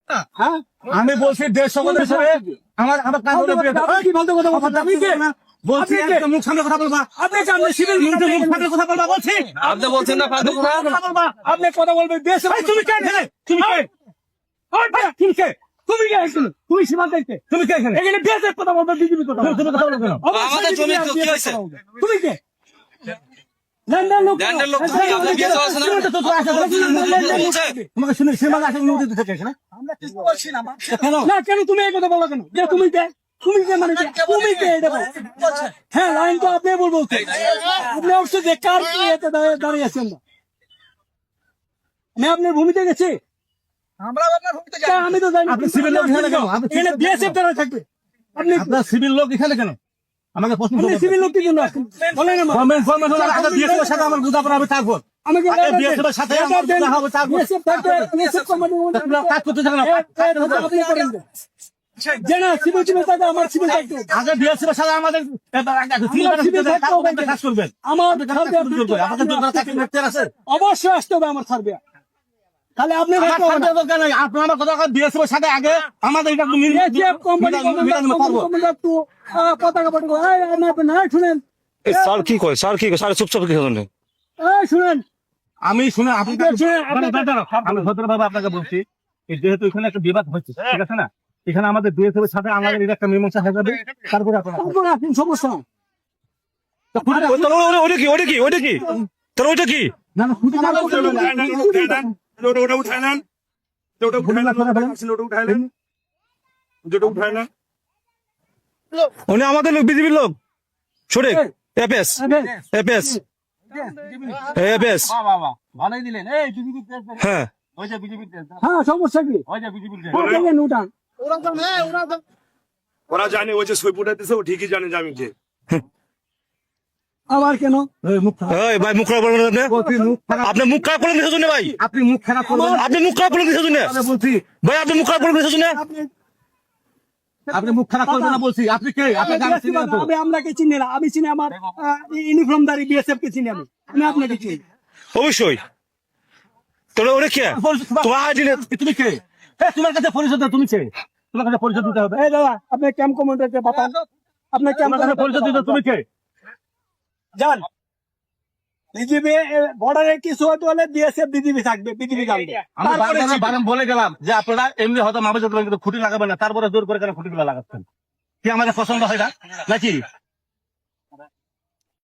হ্যাঁ আমি বলছি দেশ সকলের হিসেবে আমার আমার কাজ হলো কি বলতে কথা আপনি কে? বলছি একটা মুখ সামনে কথা বলবা আপনি কি আপনি সিভিল মুখ সামনে কথা বলবা বলছি আপনি বলছেন না ফালতু কথা? কথা বলবা আপনি কথা বলবেন দেশ ভাই তুমি কে এখানে তুমি কে ওই ভাই, তুমি কে তুমি কে এখানে? তুমি সীমান্ত দেখতে তুমি কে এখানে এখানে দেশের কথা বলবে বিজেপি কথা বলবে। তুমি কথা বলো কেন আমাদের জমি তো কি হয়েছে? তুমি কে ল্যান্ডের লোক ল্যান্ডের লোক তুমি, আপনার বিয়ে তো আছে না? তোমাকে শুনে সীমা আসে অনুমতি থেকে এখানে কেন না কেন তুমি এই কথা বলো কেন যে তুমি কে তুমি কে মানে কে? তুমি কে এটা বলো। হ্যাঁ লাইন তো আপনি বলবো আপনি অবশ্যই যে কার কি এতে দাঁড়িয়ে আছেন না আমি আপনার ভূমিতে গেছি তা আমি তো জানি আপনি সিভিল লোক এখানে কেন এখানে বিএসএফ দ্বারা থাকবে আপনি আপনার সিভিল লোক এখানে কেন আমাকে প্রশ্ন আপনি সিভিল লোক কি জন্য আসছেন বলেন আমার গভর্নমেন্ট আমাকে বিএসএফ এর সাথে আমার বুঝাপড়া হবে থাকবো আমাকে বিএসএফ এর সাথে আমার দেখা হবে থাকবো বিএসএফ থাকবে বিএসএফ কোম্পানি কাজ করতে থাকেন আপনি করেন যে না সিভিল থাকবে আমার সিভিল থাকবে আগে বিএসএফ এর সাথে আমাদের কাজ করবেন আমার আমাদের যোগ্যতা চাকরি করতে আছে অবশ্যই আসতে হবে আমার সার্ভে তাহলে আপনি আমার থাকতে দরকার নাই আপনি আমার কথা বিএসএফ এর সাথে আগে আমাদের এটা কোম্পানি একটু পতাকা পতাকা না শুনেন স্যার কি কয় স্যার কি কয় স্যার চুপচাপ কি শুনে? শুনেন আমি শুনে আপনি শুনে আমি ভদ্রভাবে আপনাকে বলছি এই যেহেতু এখানে একটা বিবাদ হচ্ছে ঠিক আছে না এখানে আমাদের বিএসএফ এর সাথে আমাদের এর একটা মীমাংসা হয়ে যাবে তারপরে আপনারা তারপরে আসুন সমস্যা না। ওটা কি ওটা কি ওটা কি তোর ওইটা কি? না না খুঁটি না ওটা উঠায় নেন ওটা উঠায় নেন ওটা উঠায় নেন যেটা উঠায় নেন উনি আমাদের লোক বিজেপির লোক সঠিক এপিএস এপিএস এপিএস ভালোই দিলেন এই বিজেপি হ্যাঁ ওই যে বিজেপি হ্যাঁ সমস্যা কি ওই যে বিজেপি উঠান ওরা জানে ওই যে সই ফুটাইতেছে ও ঠিকই জানে যে আমি কে আবার কেন এই ভাই মুখ খারাপ করবেন না আপনি মুখ খারাপ করলেন দিতে শুনে ভাই আপনি মুখ খারাপ করবেন আপনি মুখ খারাপ করলেন দিতে শুনে বলছি ভাই আপনি মুখ খারাপ করলেন দিতে শুনে আপনি মুখ খারাপ করবেন না বলছি আপনি কে আপনি জানেন চিনেন তো আমরা কে চিনি না আমি চিনি আমার ইউনিফর্মদারি বিএসএফ কে চিনি আমি আপনাকে চিনি অবশ্যই তোর ওরে কে তোমার আইডি তুমি কে তোমার কাছে পরিচয় দাও তুমি কে তোমার কাছে পরিচয় দিতে হবে এই দাদা আপনি ক্যাম্প কমান্ডারকে পাঠান আপনি ক্যাম্প তোমার কাছে পরিচয় দিতে তুমি কে যান বিজেপি বর্ডারে কিছু হতে হলে বিএসএফ বিজেপি থাকবে বিজেপি জানবে আমি বারবার বলে গেলাম যে আপনারা এমনি হয়তো মামা কিন্তু খুঁটি লাগাবেন না তারপরে জোর করে কেন খুঁটিগুলো লাগাচ্ছেন কি আমাদের পছন্দ হয় না নাকি